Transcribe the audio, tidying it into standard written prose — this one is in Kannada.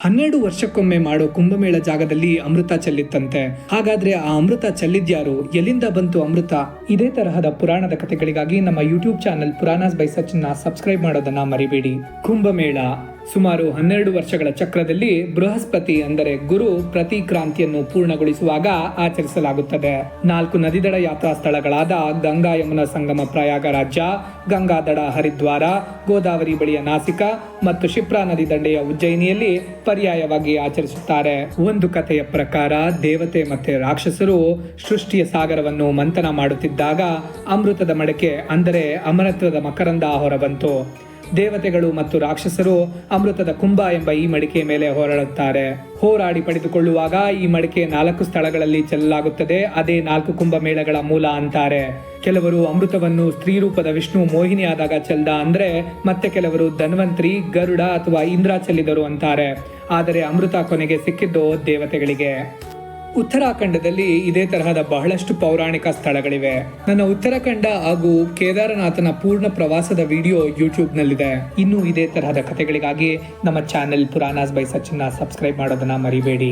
12 ವರ್ಷಕ್ಕೊಮ್ಮೆ ಮಾಡೋ ಕುಂಭಮೇಳ ಜಾಗದಲ್ಲಿ ಅಮೃತ ಚೆಲ್ಲಿತ್ತಂತೆ. ಹಾಗಾದ್ರೆ ಆ ಅಮೃತ ಚೆಲ್ಲಿದ್ಯಾರು? ಎಲ್ಲಿಂದ ಬಂತು ಅಮೃತ? ಇದೇ ತರಹದ ಪುರಾಣದ ಕಥೆಗಳಿಗಾಗಿ ನಮ್ಮ YouTube channel Puranas by Sachin subscribe ಮಾಡೋದನ್ನ ಮರಿಬೇಡಿ. ಕುಂಭಮೇಳ ಸುಮಾರು 12 ವರ್ಷಗಳ ಚಕ್ರದಲ್ಲಿ ಬೃಹಸ್ಪತಿ ಅಂದರೆ ಗುರು ಪ್ರತಿಕ್ರಾಂತಿಯನ್ನು ಪೂರ್ಣಗೊಳಿಸುವಾಗ ಆಚರಿಸಲಾಗುತ್ತದೆ. 4 ನದಿದಡ ಯಾತ್ರಾ ಸ್ಥಳಗಳಾದ ಗಂಗಾ ಯಮುನಾ ಸಂಗಮ ಪ್ರಯಾಗ ರಾಜ್ಯ, ಗಂಗಾದಡ ಹರಿದ್ವಾರ, ಗೋದಾವರಿ ಬಳಿಯ ನಾಸಿಕ ಮತ್ತು ಶಿಪ್ರಾ ನದಿ ದಂಡೆಯ ಉಜ್ಜಯಿನಿಯಲ್ಲಿ ಪರ್ಯಾಯವಾಗಿ ಆಚರಿಸುತ್ತಾರೆ. ಒಂದು ಕಥೆಯ ಪ್ರಕಾರ ದೇವತೆ ಮತ್ತೆ ರಾಕ್ಷಸರು ಸೃಷ್ಟಿಯ ಸಾಗರವನ್ನು ಮಂಥನ ಮಾಡುತ್ತಿದ್ದಾಗ ಅಮೃತದ ಮಡಕೆ ಅಂದರೆ ಅಮರತ್ವದ ಮಕರಂದ ಹೊರಬಂತು. ದೇವತೆಗಳು ಮತ್ತು ರಾಕ್ಷಸರು ಅಮೃತದ ಕುಂಭ ಎಂಬ ಈ ಮಡಿಕೆ ಮೇಲೆ ಹೋರಾಡುತ್ತಾರೆ. ಹೋರಾಡಿ ಪಡೆದುಕೊಳ್ಳುವಾಗ ಈ ಮಡಿಕೆ 4 ಸ್ಥಳಗಳಲ್ಲಿ ಚೆಲ್ಲಲಾಗುತ್ತದೆ. ಅದೇ 4 ಕುಂಭಮೇಳಗಳ ಮೂಲ ಅಂತಾರೆ. ಕೆಲವರು ಅಮೃತವನ್ನು ಸ್ತ್ರೀ ರೂಪದ ವಿಷ್ಣು ಮೋಹಿನಿ ಆದಾಗ ಚೆಲ್ದ ಅಂದ್ರೆ, ಮತ್ತೆ ಕೆಲವರು ಧನ್ವಂತ್ರಿ, ಗರುಡ ಅಥವಾ ಇಂದ್ರ ಚೆಲ್ಲಿದರು ಅಂತಾರೆ. ಆದರೆ ಅಮೃತ ಕೊನೆಗೆ ಸಿಕ್ಕಿದ್ದು ದೇವತೆಗಳಿಗೆ. ಉತ್ತರಾಖಂಡದಲ್ಲಿ ಇದೇ ತರಹದ ಬಹಳಷ್ಟು ಪೌರಾಣಿಕ ಸ್ಥಳಗಳಿವೆ. ನನ್ನ ಉತ್ತರಾಖಂಡ ಹಾಗೂ ಕೇದಾರನಾಥನ ಪೂರ್ಣ ಪ್ರವಾಸದ ವಿಡಿಯೋ ಯೂಟ್ಯೂಬ್ನಲ್ಲಿದೆ. ಇನ್ನು ಇದೇ ತರಹದ ಕಥೆಗಳಿಗಾಗಿ ನಮ್ಮ channel Puranas by Sachin subscribe ಮಾಡೋದನ್ನ ಮರಿಬೇಡಿ.